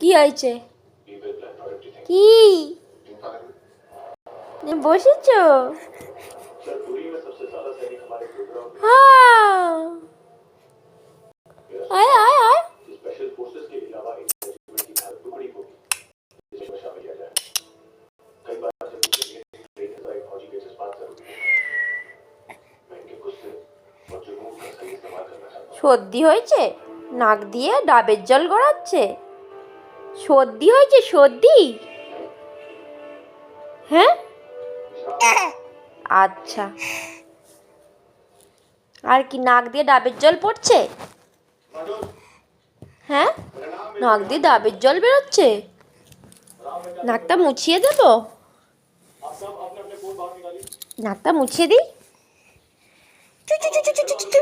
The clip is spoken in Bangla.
কি হয়েছে? কি বসেছ? হ্যাঁ, আয় আয় আয়। সর্দি হয়েছে? নাক দিয়ে ডাবের জল গড়াচ্ছে? সর্দি হয়েছে? সর্দি? হ্যাঁ, আচ্ছা। আর কি নাক দিয়ে ডাবের জল পড়ছে? হ্যাঁ, নাক দিয়ে ডাবের জল বেরোচ্ছে? নাকটা মুছিয়ে দেব? নাকটা মুছিয়ে দিই? চু চু চু চু চু চু চু।